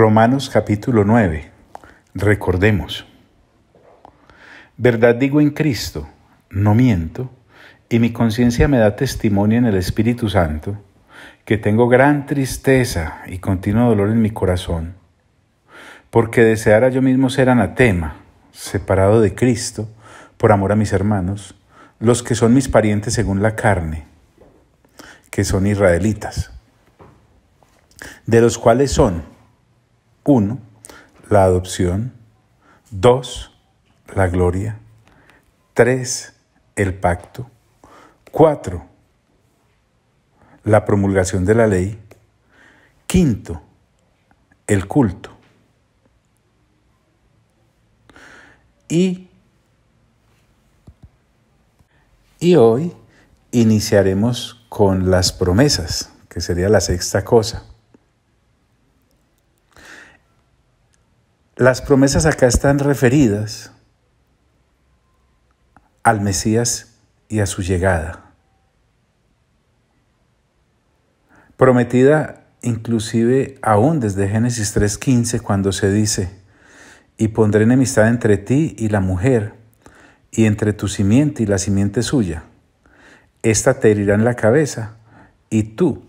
Romanos capítulo 9. Recordemos. Verdad digo en Cristo, no miento, y mi conciencia me da testimonio en el Espíritu Santo, que tengo gran tristeza y continuo dolor en mi corazón, porque deseara yo mismo ser anatema, separado de Cristo, por amor a mis hermanos, los que son mis parientes según la carne, que son israelitas, de los cuales son 1. La adopción, 2. La gloria, 3. El pacto, 4. La promulgación de la ley, 5. El culto. Y hoy iniciaremos con las promesas, que sería la sexta cosa. Las promesas acá están referidas al Mesías y a su llegada. Prometida inclusive aún desde Génesis 3:15, cuando se dice: y pondré enemistad entre ti y la mujer, y entre tu simiente y la simiente suya. Esta te herirá en la cabeza, y tú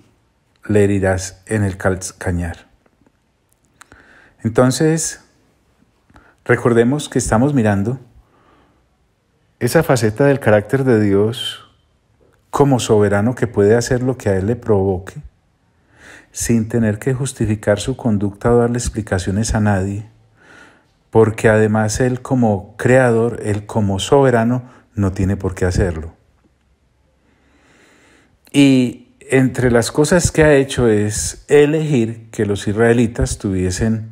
le herirás en el calcañar. Entonces, recordemos que estamos mirando esa faceta del carácter de Dios como soberano que puede hacer lo que a Él le provoque, sin tener que justificar su conducta o darle explicaciones a nadie, porque además Él como creador, Él como soberano, no tiene por qué hacerlo. Y entre las cosas que ha hecho es elegir que los israelitas tuviesen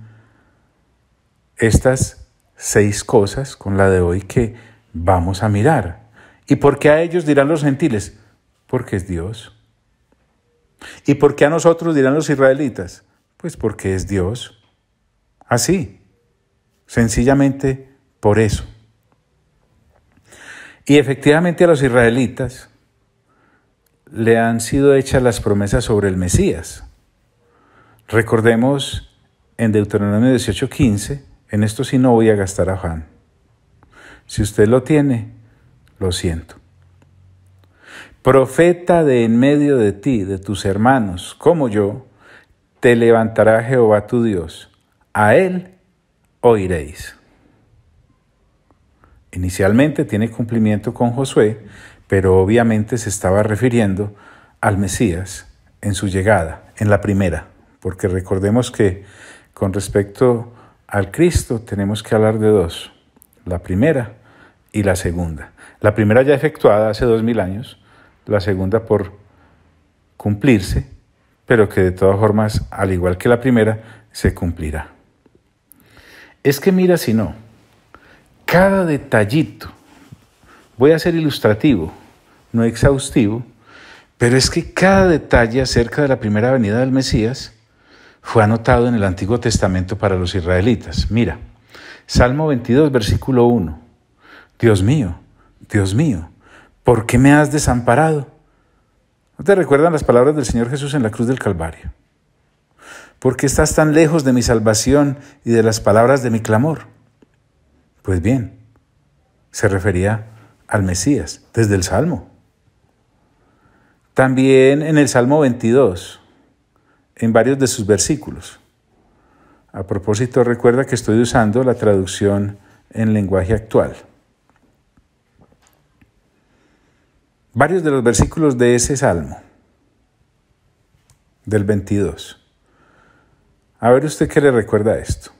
estas 6 cosas con la de hoy que vamos a mirar. ¿Y por qué a ellos dirán los gentiles? Porque es Dios. ¿Y por qué a nosotros dirán los israelitas? Pues porque es Dios. Así, sencillamente por eso. Y efectivamente a los israelitas le han sido hechas las promesas sobre el Mesías. Recordemos en Deuteronomio 18:15, en esto sí no voy a gastar afán. Si usted lo tiene, lo siento. Profeta de en medio de ti, de tus hermanos, como yo, te levantará Jehová tu Dios. A Él oiréis. Inicialmente tiene cumplimiento con Josué, pero obviamente se estaba refiriendo al Mesías en su llegada, en la primera, porque recordemos que con respecto al Cristo tenemos que hablar de 2, la primera y la segunda. La primera ya efectuada hace 2000 años, la segunda por cumplirse, pero que de todas formas, al igual que la primera, se cumplirá. Es que mira si no, cada detallito, voy a ser ilustrativo, no exhaustivo, pero es que cada detalle acerca de la primera venida del Mesías fue anotado en el Antiguo Testamento para los israelitas. Mira, Salmo 22, versículo 1. Dios mío, ¿por qué me has desamparado? ¿No te recuerdan las palabras del Señor Jesús en la cruz del Calvario? ¿Por qué estás tan lejos de mi salvación y de las palabras de mi clamor? Pues bien, se refería al Mesías desde el Salmo. También en el Salmo 22, en varios de sus versículos. A propósito, recuerda que estoy usando la traducción en lenguaje actual. Varios de los versículos de ese Salmo, del 22. A ver usted qué le recuerda esto.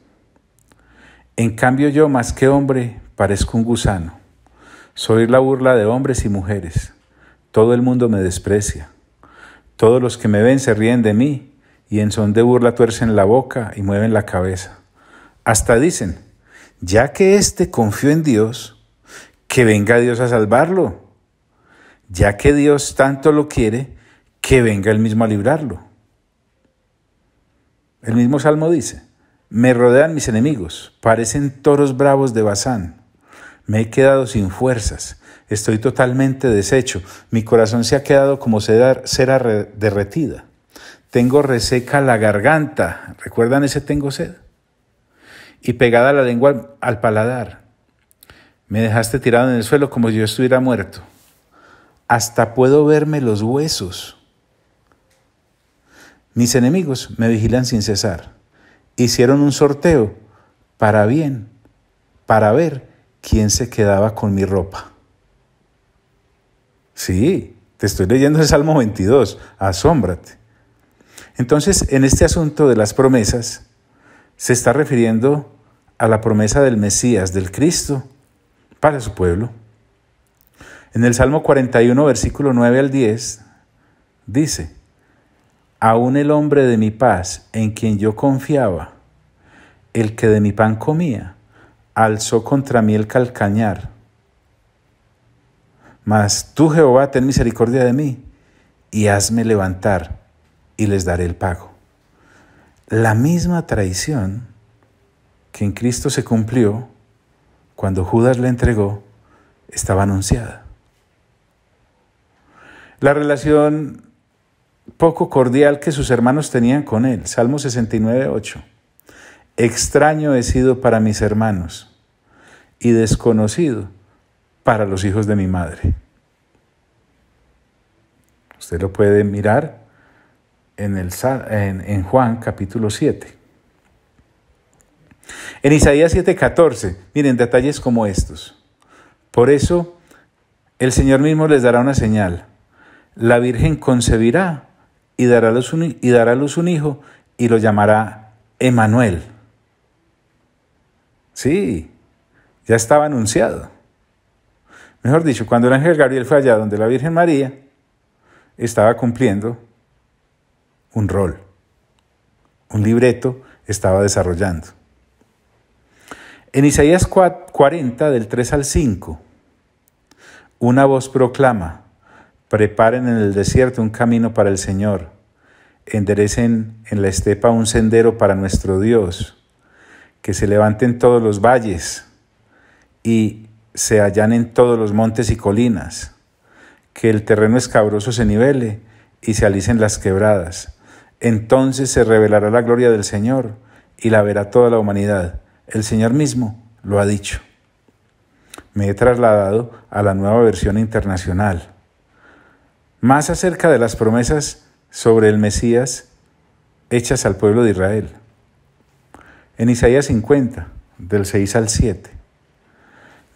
En cambio yo, más que hombre, parezco un gusano. Soy la burla de hombres y mujeres. Todo el mundo me desprecia. Todos los que me ven se ríen de mí y en son de burla tuercen la boca y mueven la cabeza. Hasta dicen, ya que éste confió en Dios, que venga Dios a salvarlo. Ya que Dios tanto lo quiere, que venga Él mismo a librarlo. El mismo Salmo dice, me rodean mis enemigos, parecen toros bravos de Basán. Me he quedado sin fuerzas, estoy totalmente deshecho, mi corazón se ha quedado como cera derretida. tengo reseca la garganta. ¿Recuerdan ese tengo sed? Y pegada la lengua al paladar. Me dejaste tirado en el suelo como si yo estuviera muerto. Hasta puedo verme los huesos. Mis enemigos me vigilan sin cesar. Hicieron un sorteo para ver quién se quedaba con mi ropa. Sí, te estoy leyendo el Salmo 22, asómbrate. Entonces, en este asunto de las promesas, se está refiriendo a la promesa del Mesías, del Cristo, para su pueblo. En el Salmo 41, versículo 9 al 10, dice: aún el hombre de mi paz, en quien yo confiaba, el que de mi pan comía, alzó contra mí el calcañar. Mas tú, Jehová, ten misericordia de mí, y hazme levantar, y les daré el pago. La misma traición que en Cristo se cumplió cuando Judas le entregó, estaba anunciada. La relación poco cordial que sus hermanos tenían con él. Salmo 69, 8. Extraño he sido para mis hermanos y desconocido para los hijos de mi madre. Usted lo puede mirar en Juan capítulo 7. En Isaías 7:14, miren detalles como estos. Por eso el Señor mismo les dará una señal. La Virgen concebirá y dará a luz un hijo y lo llamará Emmanuel. Sí, ya estaba anunciado. Mejor dicho, cuando el ángel Gabriel fue allá donde la Virgen María, estaba cumpliendo un rol, un libreto estaba desarrollando. En Isaías 40, del 3 al 5, una voz proclama: preparen en el desierto un camino para el Señor, enderecen en la estepa un sendero para nuestro Dios, que se levanten todos los valles y se allanen todos los montes y colinas, que el terreno escabroso se nivele y se alicen las quebradas. Entonces se revelará la gloria del Señor y la verá toda la humanidad. El Señor mismo lo ha dicho. Me he trasladado a la Nueva Versión Internacional. Más acerca de las promesas sobre el Mesías hechas al pueblo de Israel. En Isaías 50, del 6 al 7.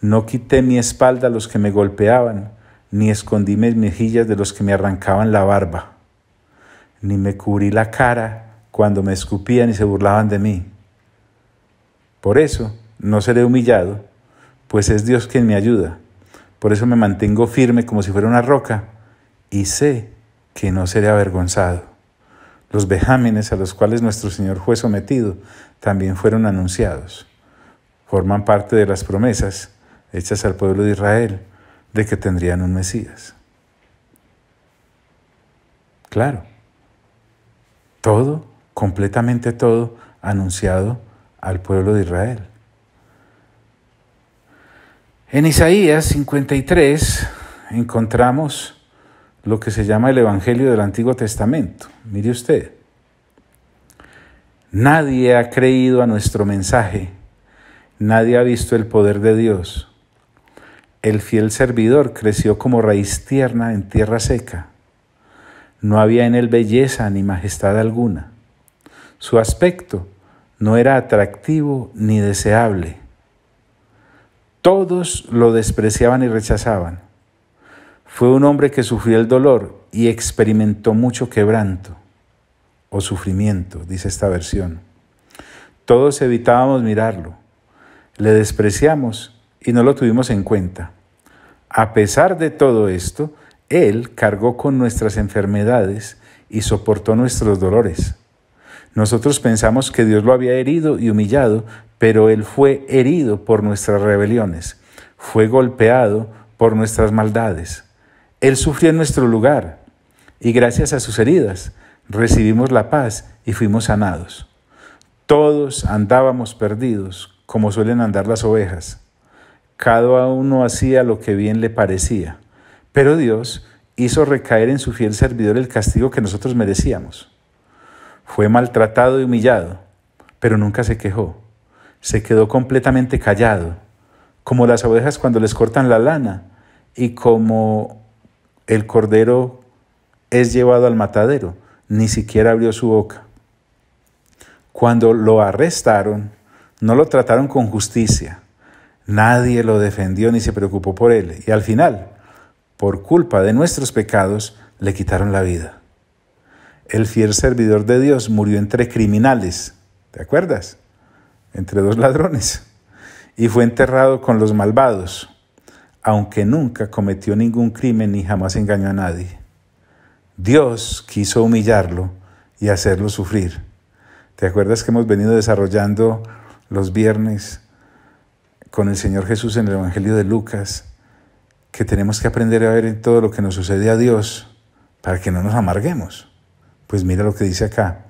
No quité mi espalda a los que me golpeaban, ni escondí mis mejillas de los que me arrancaban la barba, ni me cubrí la cara cuando me escupían y se burlaban de mí. Por eso no seré humillado, pues es Dios quien me ayuda. Por eso me mantengo firme como si fuera una roca, y sé que no seré avergonzado. Los vejámenes a los cuales nuestro Señor fue sometido también fueron anunciados. Forman parte de las promesas hechas al pueblo de Israel de que tendrían un Mesías. Claro, todo, completamente todo, anunciado al pueblo de Israel. En Isaías 53 encontramos lo que se llama el Evangelio del Antiguo Testamento. Mire usted, nadie ha creído a nuestro mensaje, nadie ha visto el poder de Dios. El fiel servidor creció como raíz tierna en tierra seca. No había en él belleza ni majestad alguna. Su aspecto no era atractivo ni deseable. Todos lo despreciaban y rechazaban. Fue un hombre que sufrió el dolor y experimentó mucho quebranto o sufrimiento, dice esta versión. Todos evitábamos mirarlo, le despreciamos y no lo tuvimos en cuenta. A pesar de todo esto, Él cargó con nuestras enfermedades y soportó nuestros dolores. Nosotros pensamos que Dios lo había herido y humillado, pero Él fue herido por nuestras rebeliones, fue golpeado por nuestras maldades. Él sufrió en nuestro lugar, y gracias a sus heridas recibimos la paz y fuimos sanados. Todos andábamos perdidos, como suelen andar las ovejas. Cada uno hacía lo que bien le parecía, pero Dios hizo recaer en su fiel servidor el castigo que nosotros merecíamos. Fue maltratado y humillado, pero nunca se quejó. Se quedó completamente callado, como las ovejas cuando les cortan la lana y como el cordero es llevado al matadero, ni siquiera abrió su boca. Cuando lo arrestaron, no lo trataron con justicia. Nadie lo defendió ni se preocupó por él. Y al final, por culpa de nuestros pecados, le quitaron la vida. El fiel servidor de Dios murió entre criminales, ¿te acuerdas? Entre dos ladrones. Y fue enterrado con los malvados, aunque nunca cometió ningún crimen ni jamás engañó a nadie. Dios quiso humillarlo y hacerlo sufrir. ¿Te acuerdas que hemos venido desarrollando los viernes con el Señor Jesús en el Evangelio de Lucas, que tenemos que aprender a ver en todo lo que nos sucede a Dios para que no nos amarguemos? Pues mira lo que dice acá.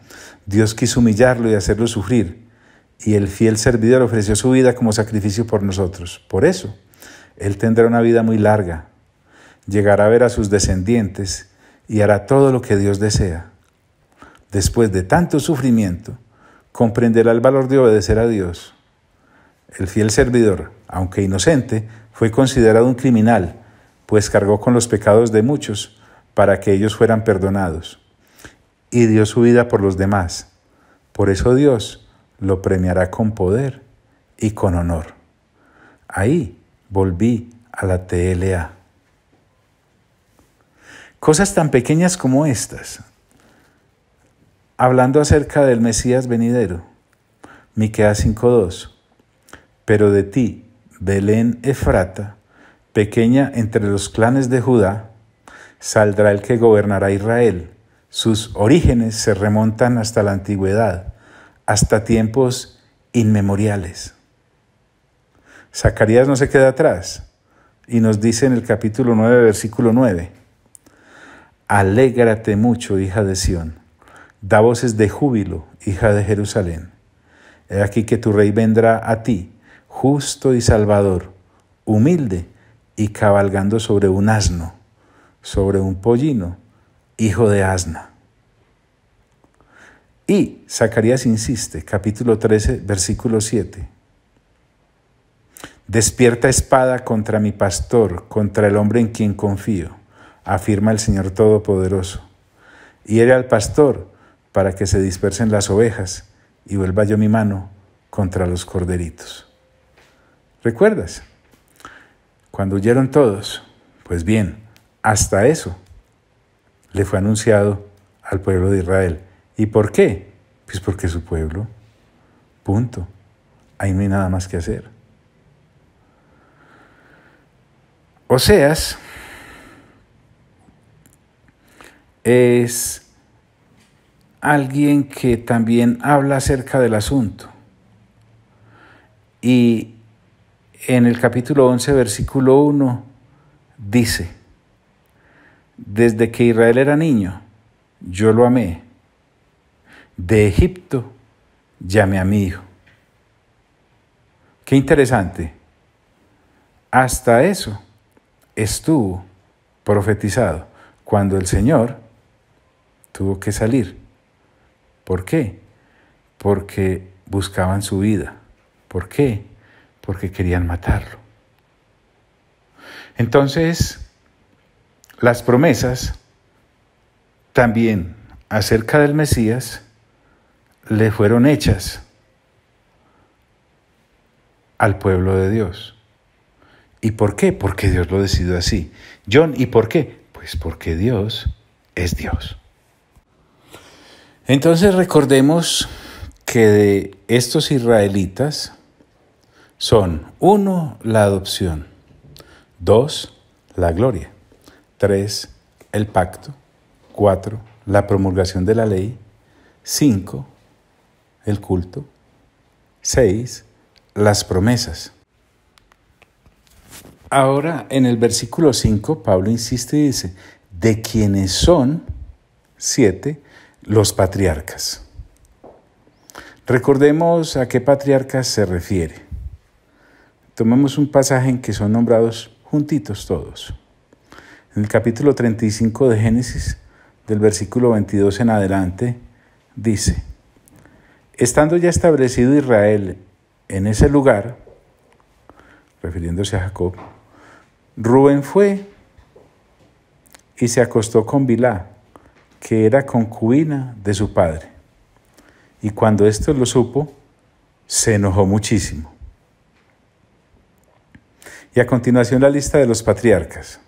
Dios quiso humillarlo y hacerlo sufrir, y el fiel servidor ofreció su vida como sacrificio por nosotros. Por eso, Él tendrá una vida muy larga, llegará a ver a sus descendientes y hará todo lo que Dios desea. Después de tanto sufrimiento, comprenderá el valor de obedecer a Dios. El fiel servidor, aunque inocente, fue considerado un criminal, pues cargó con los pecados de muchos para que ellos fueran perdonados, y dio su vida por los demás. Por eso Dios lo premiará con poder y con honor. Ahí volví a la TLA. Cosas tan pequeñas como estas, hablando acerca del Mesías venidero. Miqueas 5:2. Pero de ti, Belén Efrata, pequeña entre los clanes de Judá, saldrá el que gobernará Israel. Sus orígenes se remontan hasta la antigüedad, hasta tiempos inmemoriales. Zacarías no se queda atrás y nos dice en el capítulo 9, versículo 9, alégrate mucho, hija de Sión, da voces de júbilo, hija de Jerusalén. He aquí que tu rey vendrá a ti, justo y salvador, humilde y cabalgando sobre un asno, sobre un pollino, hijo de asna. Y Zacarías insiste, capítulo 13, versículo 7. Despierta espada contra mi pastor, contra el hombre en quien confío, afirma el Señor Todopoderoso. Hiere al pastor para que se dispersen las ovejas y vuelva yo mi mano contra los corderitos. ¿Recuerdas? Cuando huyeron todos, pues bien, hasta eso le fue anunciado al pueblo de Israel. ¿Y por qué? Pues porque es su pueblo. Punto. Ahí no hay nada más que hacer. Oseas es alguien que también habla acerca del asunto. Y en el capítulo 11, versículo 1, dice, desde que Israel era niño, yo lo amé. De Egipto llamé a mi hijo. Qué interesante. Hasta eso estuvo profetizado cuando el Señor tuvo que salir. ¿Por qué? Porque buscaban su vida. ¿Por qué? Porque querían matarlo. Entonces, las promesas también acerca del Mesías le fueron hechas al pueblo de Dios. ¿Y por qué? Porque Dios lo decidió así. John, ¿y por qué? Pues porque Dios es Dios. Entonces recordemos que de estos israelitas son 1, la adopción, 2, la gloria, 3, el pacto, 4, la promulgación de la ley, 5, el culto, 6, las promesas. Ahora, en el versículo 5, Pablo insiste y dice, de quienes son, 7, los patriarcas. Recordemos a qué patriarcas se refiere. Tomemos un pasaje en que son nombrados juntitos todos. En el capítulo 35 de Génesis, del versículo 22 en adelante, dice: estando ya establecido Israel en ese lugar, refiriéndose a Jacob, Rubén fue y se acostó con Bilhá, que era concubina de su padre. Y cuando éste lo supo, se enojó muchísimo. Y a continuación la lista de los patriarcas.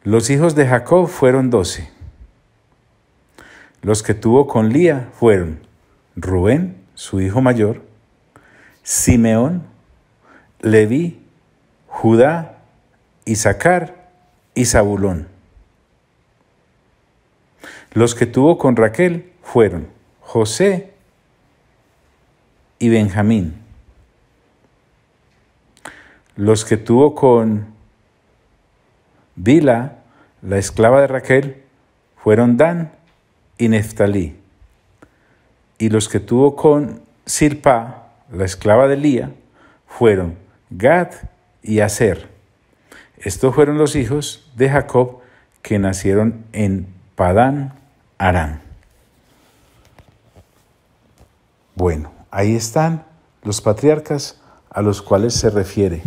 Los hijos de Jacob fueron 12. Los que tuvo con Lía fueron Rubén, su hijo mayor, Simeón, Leví, Judá, Isaacar y Zabulón. Los que tuvo con Raquel fueron José y Benjamín. Los que tuvo con Bilhá, la esclava de Raquel, fueron Dan y Neftalí. Y los que tuvo con Zilpá, la esclava de Lía, fueron Gad y Aser. Estos fueron los hijos de Jacob que nacieron en Padán Aram. Bueno, ahí están los patriarcas a los cuales se refiere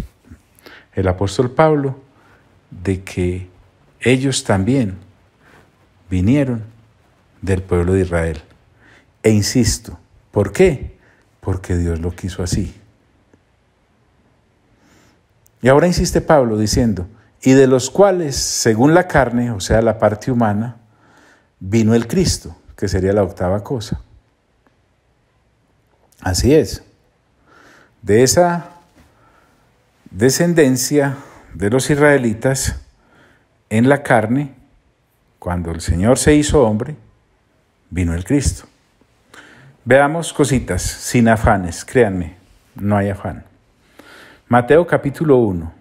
el apóstol Pablo, de que ellos también vinieron del pueblo de Israel. E insisto, ¿por qué? Porque Dios lo quiso así. Y ahora insiste Pablo diciendo: y de los cuales, según la carne, o sea, la parte humana, vino el Cristo, que sería la octava cosa. Así es. De esa descendencia de los israelitas en la carne, cuando el Señor se hizo hombre, vino el Cristo. Veamos cositas, sin afanes, créanme, no hay afán. Mateo capítulo 1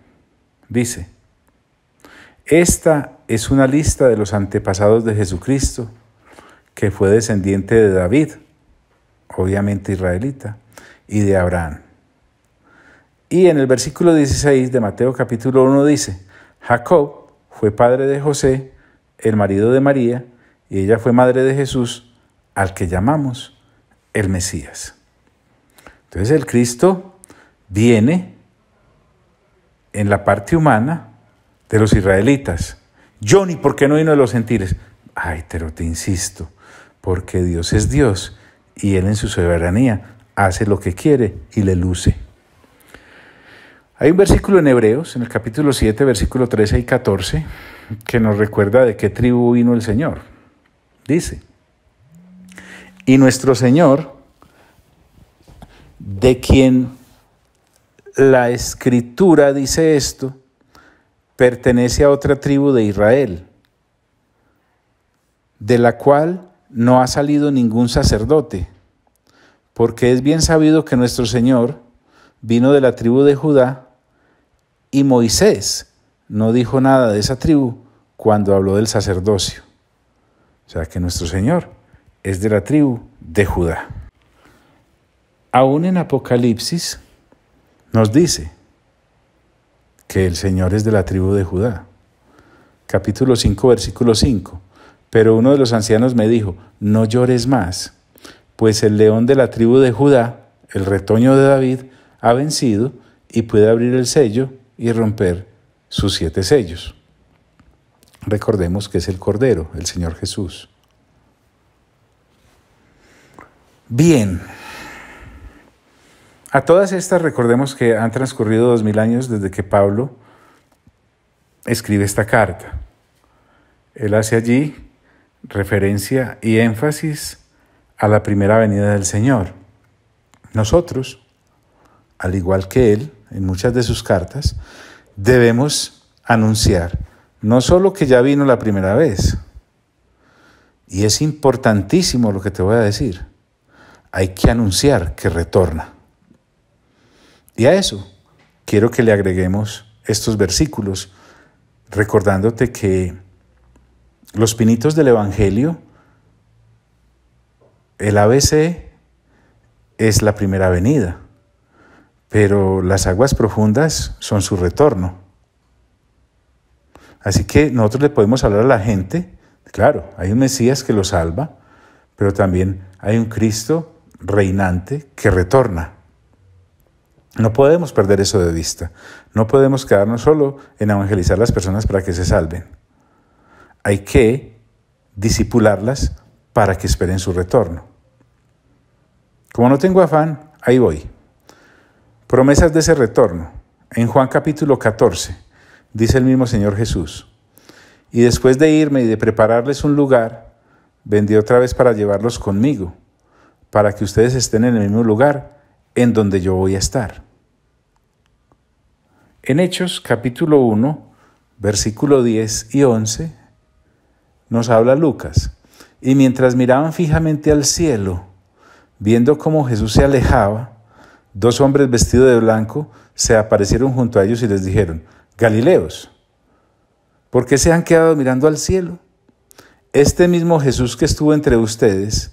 dice: esta es una lista de los antepasados de Jesucristo, que fue descendiente de David, obviamente israelita, y de Abraham. Y en el versículo 16 de Mateo capítulo 1 dice: Jacob fue padre de José, el marido de María, y ella fue madre de Jesús, al que llamamos el Mesías. Entonces el Cristo viene en la parte humana de los israelitas. Johnny, ¿por qué no vino de los gentiles? Ay, pero te insisto, porque Dios es Dios y Él en su soberanía hace lo que quiere y le luce. Hay un versículo en Hebreos, en el capítulo 7, versículo 13 y 14, que nos recuerda de qué tribu vino el Señor. Dice: y nuestro Señor, de quien la Escritura dice esto, pertenece a otra tribu de Israel, de la cual no ha salido ningún sacerdote, porque es bien sabido que nuestro Señor vino de la tribu de Judá, y Moisés no dijo nada de esa tribu cuando habló del sacerdocio. O sea que nuestro Señor es de la tribu de Judá. Aún en Apocalipsis nos dice que el Señor es de la tribu de Judá. Capítulo 5, versículo 5. Pero uno de los ancianos me dijo: no llores más, pues el león de la tribu de Judá, el retoño de David, ha vencido y puede abrir el sello y romper sus 7 sellos. Recordemos que es el Cordero, el Señor Jesús. Bien. A todas estas recordemos que han transcurrido 2000 años desde que Pablo escribe esta carta. Él hace allí referencia y énfasis a la primera venida del Señor. Nosotros, al igual que él, en muchas de sus cartas, debemos anunciar no solo que ya vino la primera vez, y es importantísimo lo que te voy a decir, hay que anunciar que retorna. Y a eso quiero que le agreguemos estos versículos, recordándote que los pinitos del Evangelio, el ABC es la primera venida, pero las aguas profundas son su retorno. Así que nosotros le podemos hablar a la gente, claro, hay un Mesías que lo salva, pero también hay un Cristo reinante que retorna. No podemos perder eso de vista. No podemos quedarnos solo en evangelizar a las personas para que se salven. Hay que discipularlas para que esperen su retorno. Como no tengo afán, ahí voy. Promesas de ese retorno. En Juan capítulo 14, dice el mismo Señor Jesús: y después de irme y de prepararles un lugar, vendré otra vez para llevarlos conmigo, para que ustedes estén en el mismo lugar en donde yo voy a estar. En Hechos capítulo 1, versículo 10 y 11, nos habla Lucas: y mientras miraban fijamente al cielo, viendo cómo Jesús se alejaba, 2 hombres vestidos de blanco se aparecieron junto a ellos y les dijeron: Galileos, ¿por qué se han quedado mirando al cielo? Este mismo Jesús que estuvo entre ustedes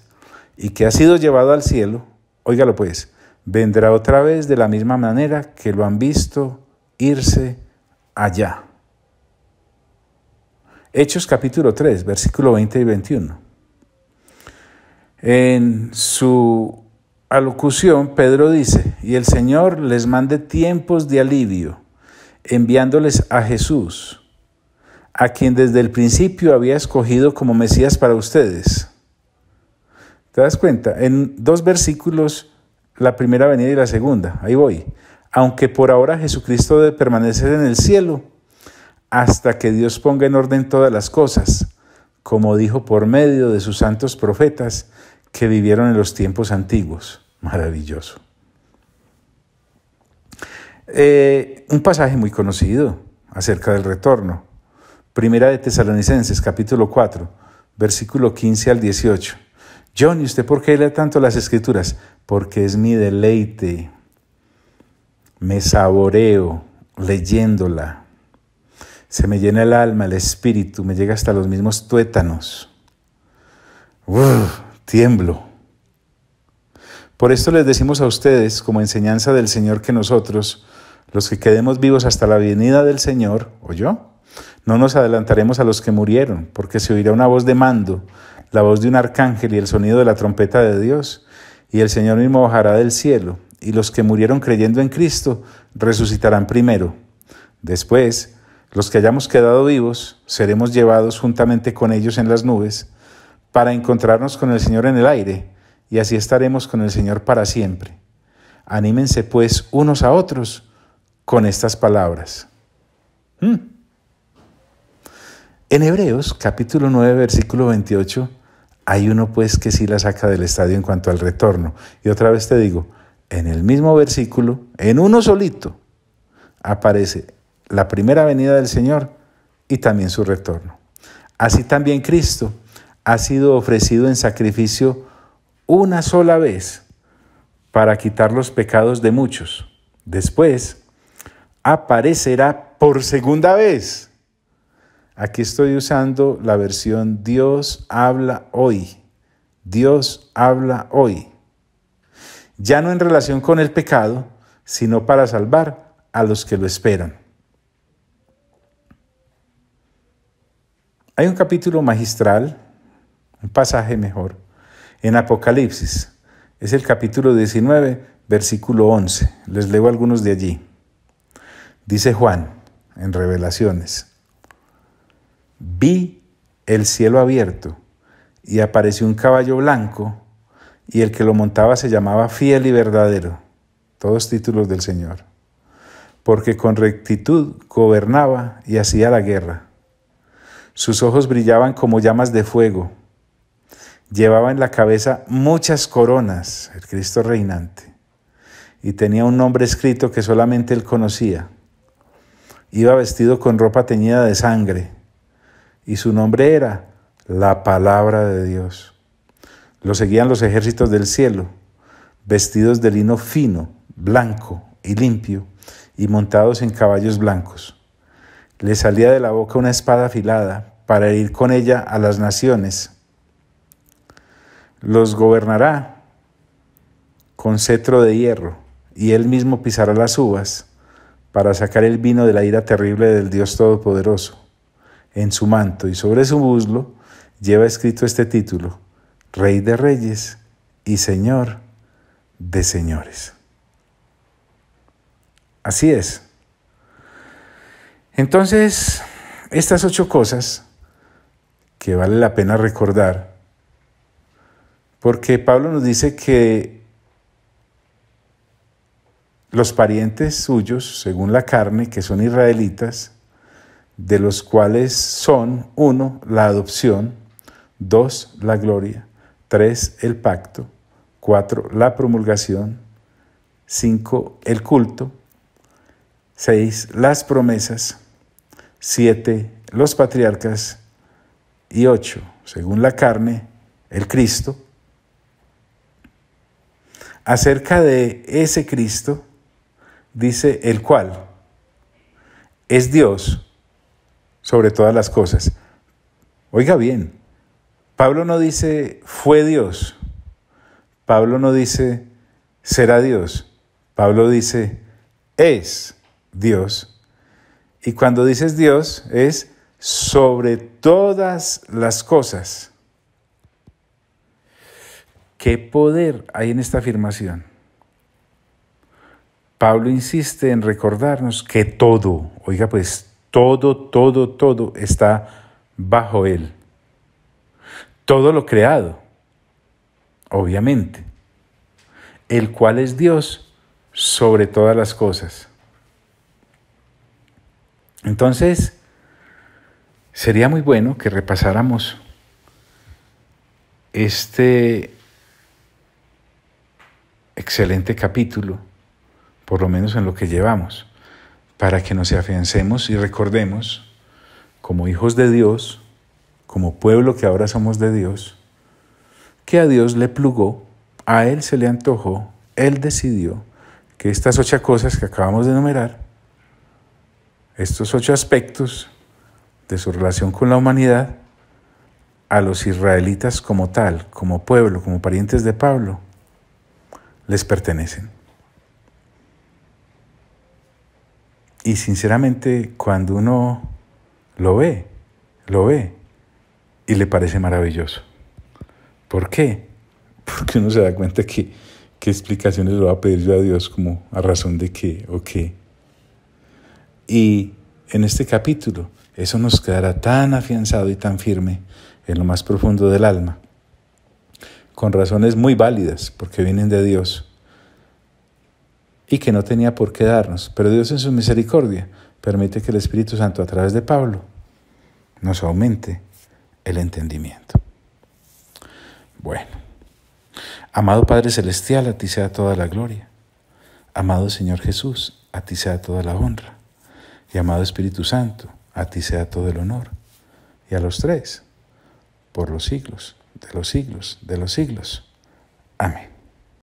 y que ha sido llevado al cielo, óigalo pues, vendrá otra vez de la misma manera que lo han visto irse allá. Hechos capítulo 3, versículo 20 y 21. En su alocución, Pedro dice: y el Señor les mande tiempos de alivio, enviándoles a Jesús, a quien desde el principio había escogido como Mesías para ustedes. ¿Te das cuenta? En 2 versículos, la primera venida y la segunda. Ahí voy. Aunque por ahora Jesucristo debe permanecer en el cielo, hasta que Dios ponga en orden todas las cosas, como dijo por medio de sus santos profetas que vivieron en los tiempos antiguos. Maravilloso. Un pasaje muy conocido acerca del retorno. Primera de Tesalonicenses, capítulo 4, versículo 15 al 18. John, ¿y usted por qué lee tanto las Escrituras? Porque es mi deleite. Me saboreo leyéndola. Se me llena el alma, el espíritu, me llega hasta los mismos tuétanos. Tiemblo. Por esto les decimos a ustedes, como enseñanza del Señor, que nosotros, los que quedemos vivos hasta la venida del Señor, no nos adelantaremos a los que murieron, porque se oirá una voz de mando, la voz de un arcángel y el sonido de la trompeta de Dios, y el Señor mismo bajará del cielo, y los que murieron creyendo en Cristo resucitarán primero. Después, los que hayamos quedado vivos, seremos llevados juntamente con ellos en las nubes, para encontrarnos con el Señor en el aire, y así estaremos con el Señor para siempre. Anímense pues unos a otros con estas palabras. En Hebreos capítulo 9, versículo 28, hay uno pues que sí la saca del estadio en cuanto al retorno. Y otra vez te digo, en el mismo versículo, en uno solito, aparece la primera venida del Señor y también su retorno. Así también Cristo ha sido ofrecido en sacrificio una sola vez para quitar los pecados de muchos. Después aparecerá por segunda vez. Aquí estoy usando la versión Dios habla hoy. Dios habla hoy. Ya no en relación con el pecado, sino para salvar a los que lo esperan. Hay un capítulo magistral, un pasaje mejor, en Apocalipsis. Es el capítulo 19, versículo 11. Les leo algunos de allí. Dice Juan, en Revelaciones: vi el cielo abierto, y apareció un caballo blanco, y el que lo montaba se llamaba Fiel y Verdadero. Todos títulos del Señor. Porque con rectitud gobernaba y hacía la guerra. Sus ojos brillaban como llamas de fuego. Llevaba en la cabeza muchas coronas, el Cristo reinante, y tenía un nombre escrito que solamente él conocía. Iba vestido con ropa teñida de sangre, y su nombre era la Palabra de Dios. Lo seguían los ejércitos del cielo, vestidos de lino fino, blanco y limpio, y montados en caballos blancos. Le salía de la boca una espada afilada para herir con ella a las naciones. Los gobernará con cetro de hierro, y él mismo pisará las uvas para sacar el vino de la ira terrible del Dios Todopoderoso. En su manto y sobre su muslo lleva escrito este título: Rey de reyes y Señor de señores. Así es. Entonces, estas 8 cosas que vale la pena recordar, porque Pablo nos dice que los parientes suyos, según la carne, que son israelitas, de los cuales son 1, la adopción, 2, la gloria, 3, el pacto, 4, la promulgación, 5, el culto, 6, las promesas, 7, los patriarcas y 8, según la carne, el Cristo. Acerca de ese Cristo, dice el cual es Dios sobre todas las cosas. Oiga bien, Pablo no dice fue Dios, Pablo no dice será Dios, Pablo dice es Dios. Y cuando dices Dios es sobre todas las cosas. ¿Qué poder hay en esta afirmación? Pablo insiste en recordarnos que todo, oiga pues, todo está bajo Él. Todo lo creado, obviamente, el cual es Dios sobre todas las cosas. Entonces, sería muy bueno que repasáramos este excelente capítulo, por lo menos en lo que llevamos, para que nos afiancemos y recordemos, como hijos de Dios, como pueblo que ahora somos de Dios, que a Dios le plugó, a Él se le antojó, Él decidió que estas 8 cosas que acabamos de enumerar, estos 8 aspectos de su relación con la humanidad, a los israelitas como tal, como pueblo, como parientes de Pablo, les pertenecen. Y sinceramente, cuando uno lo ve y le parece maravilloso. ¿Por qué? Porque uno se da cuenta que qué explicaciones le va a pedir yo a Dios, como a razón de qué o qué. Y en este capítulo, eso nos quedará tan afianzado y tan firme en lo más profundo del alma, con razones muy válidas, porque vienen de Dios, y que no tenía por qué darnos, pero Dios en su misericordia permite que el Espíritu Santo a través de Pablo nos aumente el entendimiento. Bueno, amado Padre Celestial, a ti sea toda la gloria. Amado Señor Jesús, a ti sea toda la honra. Y amado Espíritu Santo, a ti sea todo el honor. Y a los 3, por los siglos, de los siglos, de los siglos. Amén.